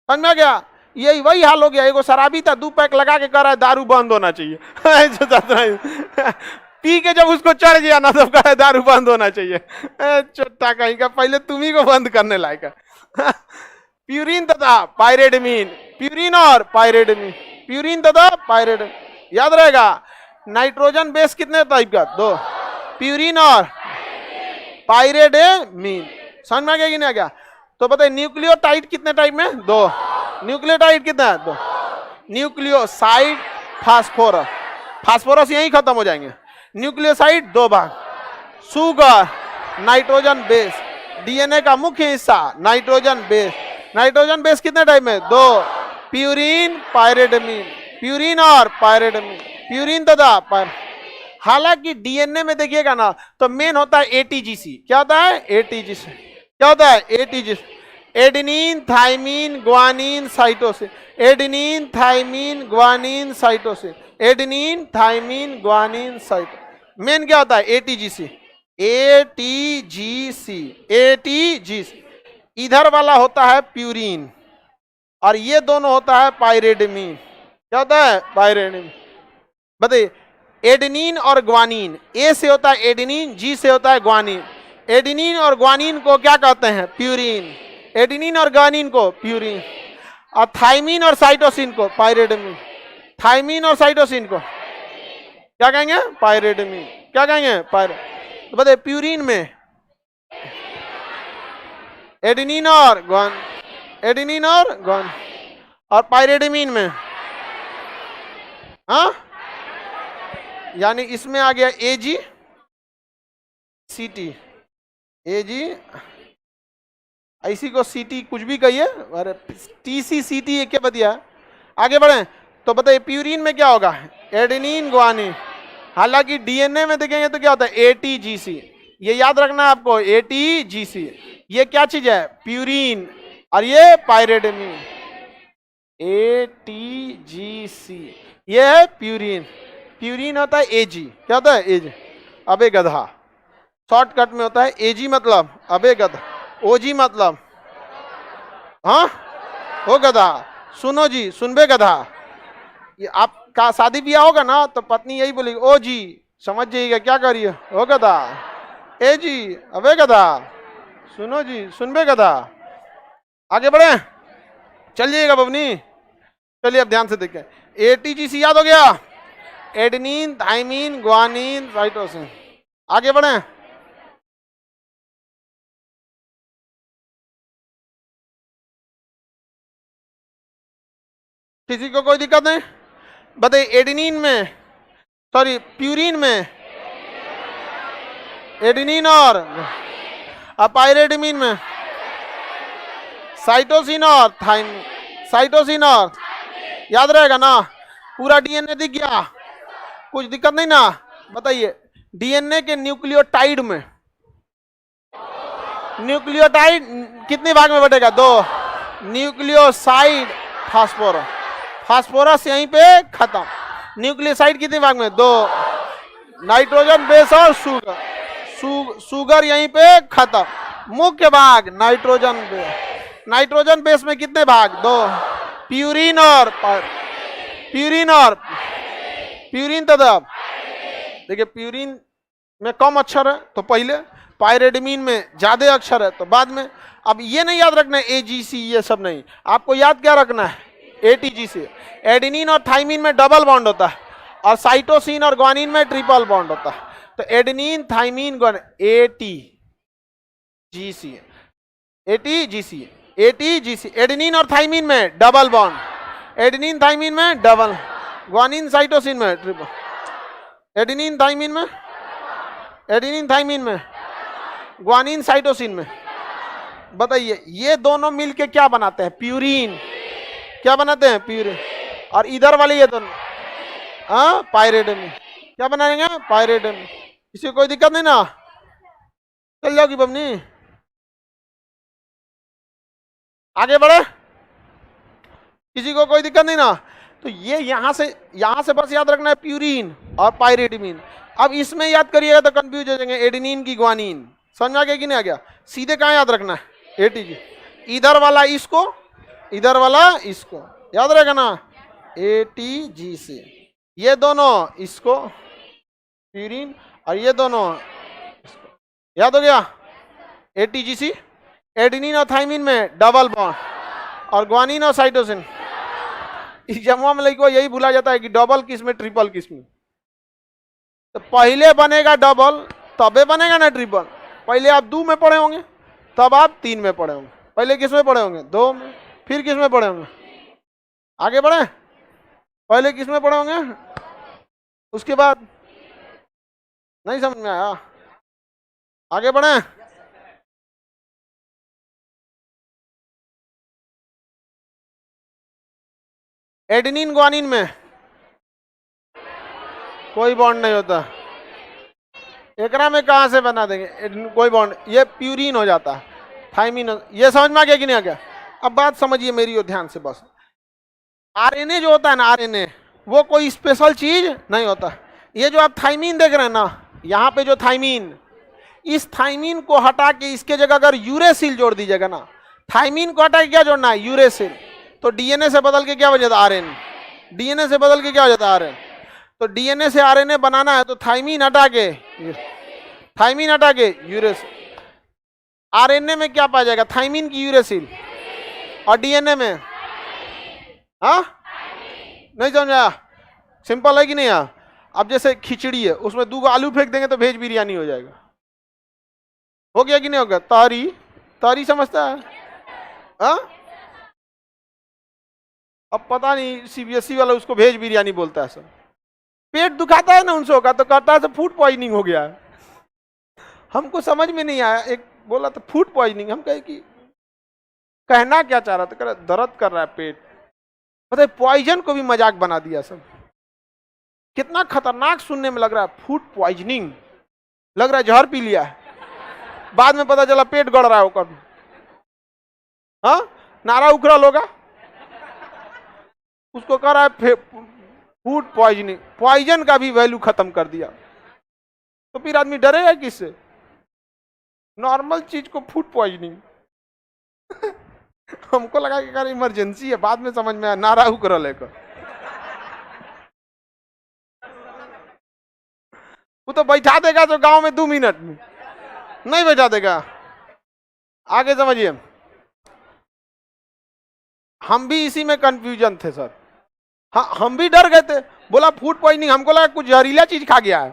समझ में आ गया? यही वही हाल हो गया। एगो शराबी था, 2 पैक लगा के कह रहा है दारू बंद होना चाहिए। पी के जब उसको चढ़ गया ना, तब कह रहा है दारू बंद होना चाहिए। चोट्टा कहीं का, पहले तुम्ही को बंद करने लायक है। प्यूरिन तथा पाइरेडमीन, प्यूरिन और पाइरेडमीन, प्यूरिन तथा पाइरेड, याद रहेगा। नाइट्रोजन बेस कितने टाइप का? 2, प्यूरिन और पाइरेडमीन। समझ में आ गया कि नहीं आ गया? तो बताइए न्यूक्लियोटाइड कितने टाइप में? 2। न्यूक्लियोटाइड कितना है? 2। न्यूक्लियोसाइड, फास्फोरस, फास्फोरस यहीं खत्म हो जाएंगे। न्यूक्लियोसाइड 2 भाग, शुगर, नाइट्रोजन बेस। डीएनए का मुख्य हिस्सा नाइट्रोजन बेस। नाइट्रोजन बेस कितने टाइप में? 2, प्यूरिन, पाइरेडमीन, प्यूरिन और पाइरेडमीन, प्यूरिन तथा पाइर। हालांकि डीएनए में देखिएगा ना, तो मेन होता है एटीजीसी। क्या होता है? एटीजीसी। क्या होता है? ATGC. Adenine, thymine, guanine, cytosine. Adenine, thymine, guanine, cytosine. Adenine, thymine, guanine, cytosine. Main क्या होता है? एटीजीसी। ATGC, ATGC. इधर वाला होता है प्यूरिन, और ये दोनों होता है पाइरेडमीन। क्या होता है? पाइरेडमीन। बताइए, एडेनिन और ग्वानिन, ए से होता है एडेनिन, जी से होता है ग्वानिन। एडेनिन और ग्वानिन को क्या कहते हैं? प्यूरिन। एडेनिन और ग्वानिन को प्यूरिन। और थाइमिन और साइटोसिन को पाइरेडमीन। थाइमिन और साइटोसिन को क्या कहेंगे? पाइरेडमीन। क्या कहेंगे? पाइरे। तो बताइए, प्यूरिन में एडेनिन और ग्वान, एडेनिन और ग्वान, और पाइरेडमीन में, हाँ, यानी इसमें आ गया एजी सीटी। एजी, इसी को सीटी कुछ भी कहिए, अरे टीसी सीटी एक क्या बतिया। आगे बढ़े तो बताइए, प्यूरिन में क्या होगा? Adenine, guanine. हालांकि डीएनए में देखेंगे तो क्या होता है? एटीजीसी। ये याद रखना आपको, एटीजीसी। ये क्या चीज है? प्यूरिन, और ये पाइरेडमीन। एटीजीसी, ये है प्यूरिन। प्यूरिन होता है एजी। क्या होता है? एजी। अबे गधा, शॉर्टकट में होता है एजी मतलब अबे गधा, ओजी मतलब हाँ हो गधा। सुनो जी, सुनबे गधा। ये आपका शादी ब्याह होगा ना, तो पत्नी यही बोलेगी, ओ जी, समझ जाइएगा क्या करिए, हो गधा, ए जी, अबे गधा, सुनो जी, सुनबे गधा। आगे बढ़े, चलिएगा बबनी। चलिए अब ध्यान से देखें, एटीजीसी याद हो गया? Adenine, thymine, guanine, cytosine. आगे बढ़े, किसी को कोई दिक्कत नहीं? बताइए, एडेनिन में, सॉरी प्यूरिन में एडेनिन और पाइरेडमीन में साइटोसिन और थाइमिन, साइटोसिन और, याद रहेगा ना? पूरा डीएनए दिख गया, कुछ दिक्कत नहीं ना? बताइए, डीएनए के न्यूक्लियोटाइड में, न्यूक्लियोटाइड कितने भाग में बटेगा? 2। न्यूक्लियोसाइड, फास्फोरस, फास्फोरस यहीं पे खत्म। न्यूक्लियोसाइड कितने भाग में? 2। नाइट्रोजन बेस और शुगर, शुगर यहीं पे खत्म। मुख्य भाग नाइट्रोजन बेस। नाइट्रोजन बेस में कितने भाग? 2। प्यूरिन और प्यूरिन तथा देखिए प्यूरिन में कम अक्षर है तो पहले, पायरेडमीन में ज्यादा अक्षर है तो बाद में। अब ये नहीं याद रखना है AGC, ये सब नहीं, आपको याद क्या रखना है? ATGC। एडेनिन और थाइमिन में डबल बॉन्ड होता है और साइटोसिन और ग्वानिन में ट्रिपल बॉन्ड होता है। तो एडेनिन थाइमिन ATGC। एडेनिन और थाइमिन में डबल बॉन्ड, एडेनिन थाइमिन में डबल, ग्वानिन साइटोसिन में ट्रिपल, एडेनिन थाइमिन में ग्वानिन साइटोसिन में। बताइए ये दोनों मिलके क्या बनाते हैं? प्यूरिन। क्या बनाते हैं? प्यूरिन। और इधर वाले ये दोनों पायरेडमीन। क्या बनाएंगे? पायरेडमीन। किसी को कोई दिक्कत नहीं ना? चल जाओगी बमनी, आगे बढ़े, किसी को कोई दिक्कत नहीं ना? तो ये यहां से बस याद रखना है प्यूरिन और पायरेडमीन। अब इसमें याद करिएगा तो कंफ्यूज हो जाएंगे, एडेनिन की ग्वानिन। समझ आ गया कि नहीं आ गया? सीधे कहां याद रखना है? ATG। इधर वाला इसको, इधर वाला इसको, याद रहेगा ना? ATG से ये दोनों इसको प्यूरिन और ये दोनों इसको, याद हो गया? ATGC। एडेनिन और थाइमिन में डबल बॉन्ड और ग्वानिन और साइटोसिन। जमुआ में लड़को यही भूला जाता है कि डबल किस में, ट्रिपल किस में। तो पहले बनेगा डबल तबे बनेगा ना ट्रिपल। पहले आप 2 में पढ़े होंगे तब आप 3 में पढ़े होंगे। पहले किस में पढ़े होंगे? 2 में। फिर किस में पढ़े होंगे? आगे बढ़े, पहले किस में पढ़े होंगे, उसके बाद नहीं समझ में आया? आगे बढ़े। एडेनिन ग्वानिन में कोई बॉन्ड नहीं होता। एकरा में कहां से बना देंगे कोई बॉन्ड? ये प्यूरिन हो जाता है, थाइमिन। ये समझ में आ गया कि नहीं आ गया? अब बात समझिए मेरी और ध्यान से बस। RNA जो होता है ना, RNA वो कोई स्पेशल चीज नहीं होता। ये जो आप थाइमिन देख रहे हैं ना, यहाँ पे जो थाइमिन, इस थाइमिन को हटा के इसके जगह अगर यूरेसिल जोड़ दीजिएगा ना, थाइमिन को हटा के क्या जोड़ना है? यूरेसिल। तो DNA से बदल के क्या हो जाता है? RNA। DNA से बदल के क्या हो जाता है? RNA। तो DNA से RNA बनाना है तो थाइमिन हटा के यूरेसिल। RNA में क्या पाया जाएगा? थाइमिन की यूरेसिल। और DNA में नहीं समझा? सिंपल है कि नहीं? अब जैसे खिचड़ी है, उसमें 2 आलू फेंक देंगे तो वेज बिरयानी हो जाएगा। हो गया कि नहीं होगा? तारी समझता है? अब पता नहीं CBSE वाला उसको वेज बिरयानी बोलता है। सब पेट दुखाता है ना उनसे होगा तो कहता है फूड पॉइजनिंग हो गया है। हमको समझ में नहीं आया, एक बोला तो फूड पॉइजनिंग। हम कहे कि कहना क्या चाह रहा था? कह रहा दर्द कर रहा है पेट। पता पॉइजन को भी मजाक बना दिया सब। कितना खतरनाक सुनने में लग रहा है, फूड पॉइजनिंग। लग रहा है जहर पी लिया है, बाद में पता चला पेट गड़ रहा है होकर। नारा उखड़ा होगा, उसको कह रहा है फूड पॉइजनिंग। पॉइजन का भी वैल्यू खत्म कर दिया, तो फिर आदमी डरेगा किससे? नॉर्मल चीज को फूड पॉइजनिंग। हमको लगा कि यार इमरजेंसी है, बाद में समझ में आया नारा उखड़ा लेकर। वो तो बैठा देगा तो गांव में 2 मिनट में, नहीं बैठा देगा। आगे समझिए, हम भी इसी में कंफ्यूजन थे सर। हाँ हम भी डर गए थे, बोला फूड पॉइजनिंग, हमको लगा कुछ जहरीला चीज खा गया है,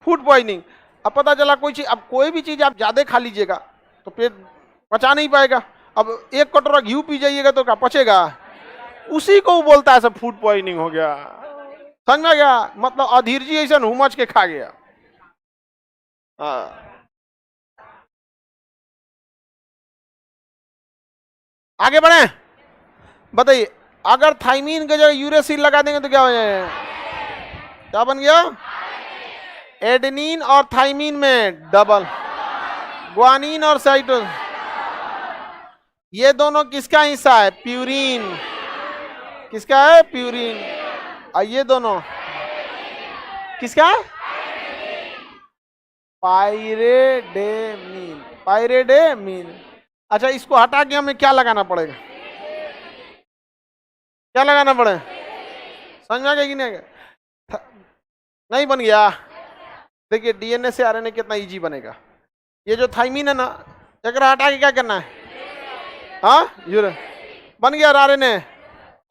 फूड पॉइजनिंग। अब पता चला कोई चीज, अब कोई भी चीज आप ज्यादा खा लीजिएगा तो पेट पचा नहीं पाएगा। अब 1 कटोरा घी पी जाइएगा तो क्या पचेगा? उसी को बोलता है सब फूड पॉइजनिंग हो गया। समझ में गया? मतलब अधीर जी ऐसा हुमच के खा गया। आगे बढ़े, बताइए अगर थाइमिन के जगह यूरेसिल लगा देंगे तो क्या हो जाएगा? क्या बन गया? एडेनिन और थाइमिन में डबल, ग्वानिन और साइटोसिन। ये दोनों किसका हिस्सा है? प्यूरिन। किसका है? प्यूरिन। और ये दोनों किसका है? पायरेडेमिन। पायरेडेमीन। अच्छा, इसको हटा के हमें क्या लगाना पड़ेगा? क्या लगाना पड़ेगा? समझ में आ गया कि नहीं आ गया? नहीं बन गया? देखिए डीएनए से आरएनए कितना इजी बनेगा। ये जो थाइमीन है ना, एकरा हटा के क्या करना है? हाँ बन गया आरएनए।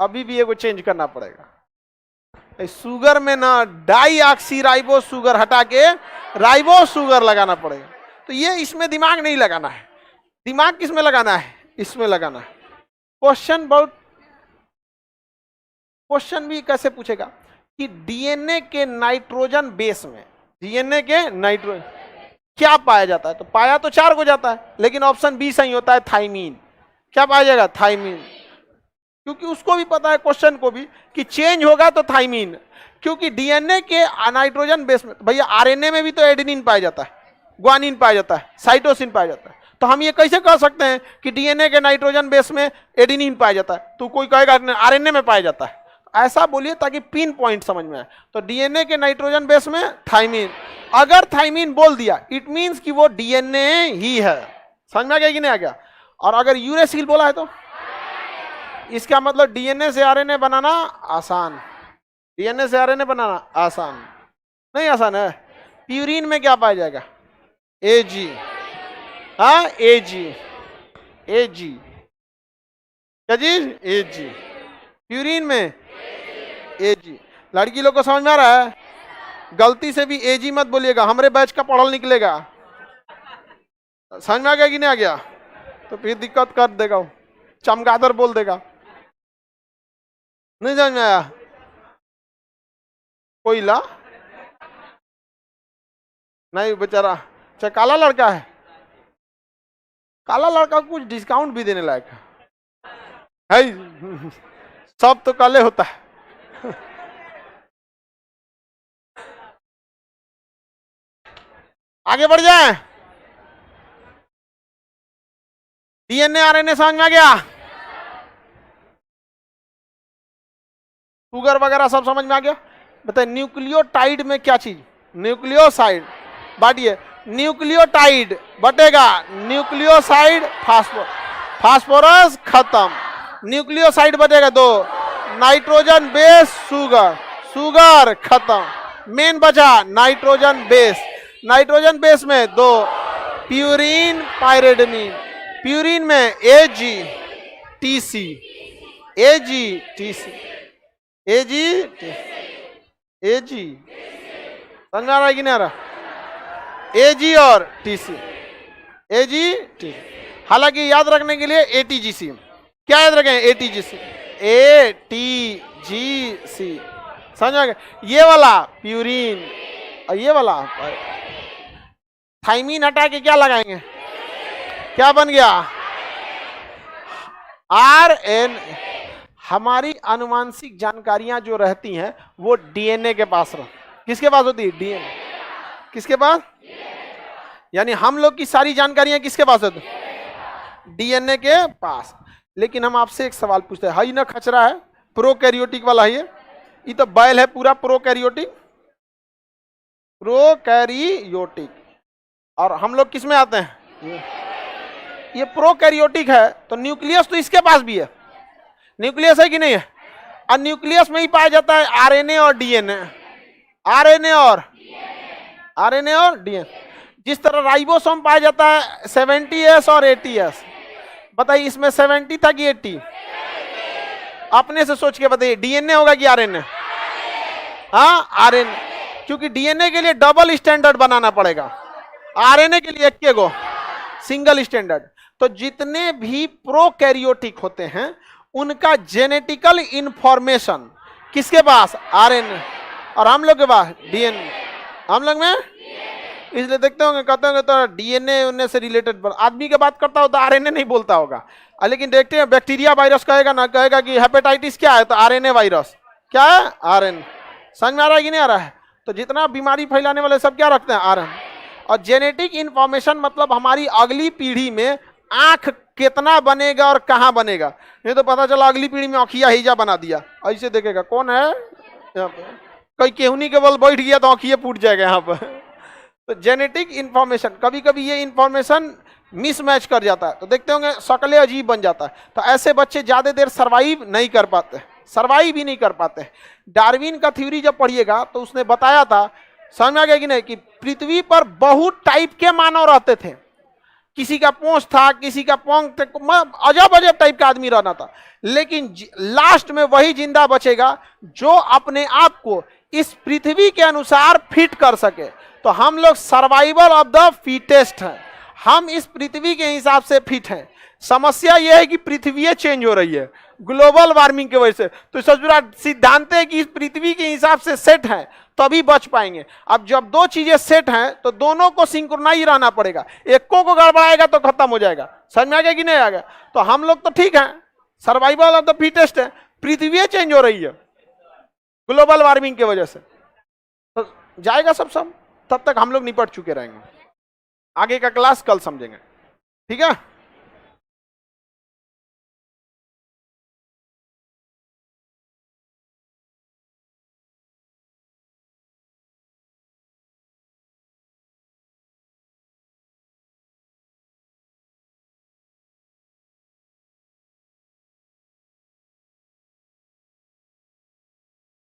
अभी भी ये को चेंज करना पड़ेगा। शुगर में ना डाई ऑक्सी राइबो शुगर हटा के राइबो शुगर लगाना पड़ेगा। तो ये इसमें दिमाग नहीं लगाना है। दिमाग किस में लगाना है? इसमें लगाना है। क्वेश्चन भी कैसे पूछेगा कि डीएनए के नाइट्रोजन बेस में, डीएनए के नाइट्रोजन क्या पाया जाता है? तो पाया तो 4 को जाता है, लेकिन ऑप्शन बी सही होता है, थाइमीन। क्या पाया जाएगा? थाइमीन। क्योंकि उसको भी पता है, क्वेश्चन को भी, कि चेंज होगा तो थाइमीन। क्योंकि डीएनए के नाइट्रोजन बेस में, भैया आरएनए में भी तो एडेनिन पाया जाता है, ग्वानिन पाया जाता है, साइटोसिन पाया जाता है। तो हम ये कैसे कह सकते हैं कि डीएनए के नाइट्रोजन बेस में एडेनिन पाया जाता है? तो कोई कहेगा आरएनए में पाया जाता है। ऐसा बोलिए ताकि पिन पॉइंट समझ में आए। तो डीएनए के नाइट्रोजन बेस में थाइमीन। अगर थाइमीन बोल दिया इट मींस कि वो डीएनए ही है। समझ में आ गया कि नहीं आ गया? और अगर यूरेसिल बोला है तो इसका मतलब डीएनए से आरएनए बनाना आसान। डीएनए से आरएनए बनाना आसान नहीं? आसान है। प्यूरिन में क्या पाया जाएगा? एजी। हाँ एजी। एजी क्या चीज? एजी। प्यूरिन में एजी। लड़की लोग को समझ में आ रहा है? गलती से भी एजी मत बोलिएगा, हमरे बैच का पढ़ल निकलेगा। समझ में आ गया कि नहीं आ गया? तो फिर दिक्कत कर देगा, वो चमगादड़ बोल देगा। नहीं समझ में आया? कोयला नहीं बेचारा। अच्छा काला लड़का है, काला लड़का कुछ डिस्काउंट भी देने लायक है। सब तो काले होता है। आगे बढ़ जाए। डीएनए आरएनए समझ में आ गया? शुगर वगैरह सब समझ में आ गया? बताइए न्यूक्लियोटाइड में क्या चीज? न्यूक्लियोसाइड। बांटिए। न्यूक्लियोटाइड बटेगा न्यूक्लियोसाइड फास्फोरस खत्म। न्यूक्लियोसाइड बटेगा 2, नाइट्रोजन बेस शुगर, शुगर खत्म। मेन बचा नाइट्रोजन बेस। नाइट्रोजन बेस में 2, प्यूरिन पायरेडमीन। प्यूरिन में एजी टीसी, एजी टीसी, एजी एजी। समझ आ रहा है कि नहीं आ रहा? एजी और टीसी, एजी टी। हालांकि याद रखने के लिए एटीजीसी। क्या याद रखें? ATGC, ATGC. समझ आ गया? ये वाला प्यूरिन और ये वाला थाइमीन हटा के क्या लगाएंगे? क्या बन गया? आरएन। हमारी अनुवांशिक जानकारियां जो रहती हैं वो डीएनए के पास किसके पास होती है? डीएनए। किसके पास? यानी हम लोग की सारी जानकारियां किसके पास होती? डीएनए के पास। लेकिन हम आपसे एक सवाल पूछते हैं, हाई ना खचरा है प्रोकैरियोटिक वाला, ये तो बैल है पूरा प्रोकैरियोटिक, प्रोकैरियोटिक। और हम लोग किस में आते हैं? ये प्रोकैरियोटिक है। तो न्यूक्लियस तो इसके पास भी है, न्यूक्लियस है कि नहीं है? और न्यूक्लियस में ही पाया जाता है आरएनए और डीएनए, आरएनए और डीएनए। जिस तरह राइबोसोम पाया जाता है 70S और 80S। बताइए इसमें 70 था कि 80? अपने से सोच के बताइए, डीएनए होगा कि आरएनए? हाँ आरएनए, क्योंकि डीएनए के लिए डबल स्टैंडर्ड बनाना पड़ेगा, आरएनए के लिए एक गो सिंगल स्टैंडर्ड। तो जितने भी प्रोकैरियोटिक होते हैं उनका जेनेटिकल इंफॉर्मेशन किसके पास? आरएनए। और हम लोग के पास डीएनए। हम लोग में इसलिए देखते होंगे, कहते होंगे तो डीएनए उनने से रिलेटेड आदमी की बात करता होता आरएनए नहीं बोलता होगा। लेकिन देखते हैं बैक्टीरिया वायरस कहेगा ना, कहेगा कि हेपेटाइटिस क्या है तो आरएनए वायरस। क्या है? आरएनए। समझ में आ रहा है कि नहीं आ रहा है? तो जितना बीमारी फैलाने वाले सब क्या रखते हैं? आरएनए। और जेनेटिक इंफॉर्मेशन मतलब हमारी अगली पीढ़ी में आंख कितना बनेगा और कहाँ बनेगा। नहीं तो पता चला अगली पीढ़ी में आँखिया हिजा बना दिया, ऐसे देखेगा कौन है यहाँ पे, कहीं केहूनी के बल बैठ गया तो आँखिया फूट जाएगा यहाँ पर। तो जेनेटिक इंफॉर्मेशन, कभी कभी ये इंफॉर्मेशन मिसमैच कर जाता है, तो देखते होंगे शक्लें अजीब बन जाता है। तो ऐसे बच्चे ज्यादा देर सर्वाइव नहीं कर पाते, सर्वाइव ही नहीं कर पाते। डार्विन का थ्योरी जब पढ़िएगा तो उसने बताया था, समझ में आ गया कि नहीं, कि पृथ्वी पर बहुत टाइप के मानव रहते थे। किसी का पूंछ था, किसी का पंख थे, अजब अजब टाइप का आदमी रहना था। लेकिन लास्ट में वही जिंदा बचेगा जो अपने आप को इस पृथ्वी के अनुसार फिट कर सके। तो हम लोग सर्वाइवल ऑफ द फिटेस्ट हैं, हम इस पृथ्वी के हिसाब से फिट हैं। समस्या यह है कि पृथ्वी चेंज हो रही है ग्लोबल वार्मिंग की वजह से। तो सबसे सिद्धांत है कि इस पृथ्वी के हिसाब से सेट है तभी बच पाएंगे। अब जब दो चीजें सेट हैं तो दोनों को सिंक्रोनाइज रहना पड़ेगा, एको को गड़बड़ाएगा तो खत्म हो जाएगा। समझ में आ गया कि नहीं आ गया? तो हम लोग तो ठीक है, सर्वाइवल ऑफ द फिटेस्ट है, पृथ्वी चेंज हो रही है ग्लोबल वार्मिंग की वजह से, तो जाएगा सब। तब तक हम लोग निपट चुके रहेंगे। आगे का क्लास कल समझेंगे, ठीक है।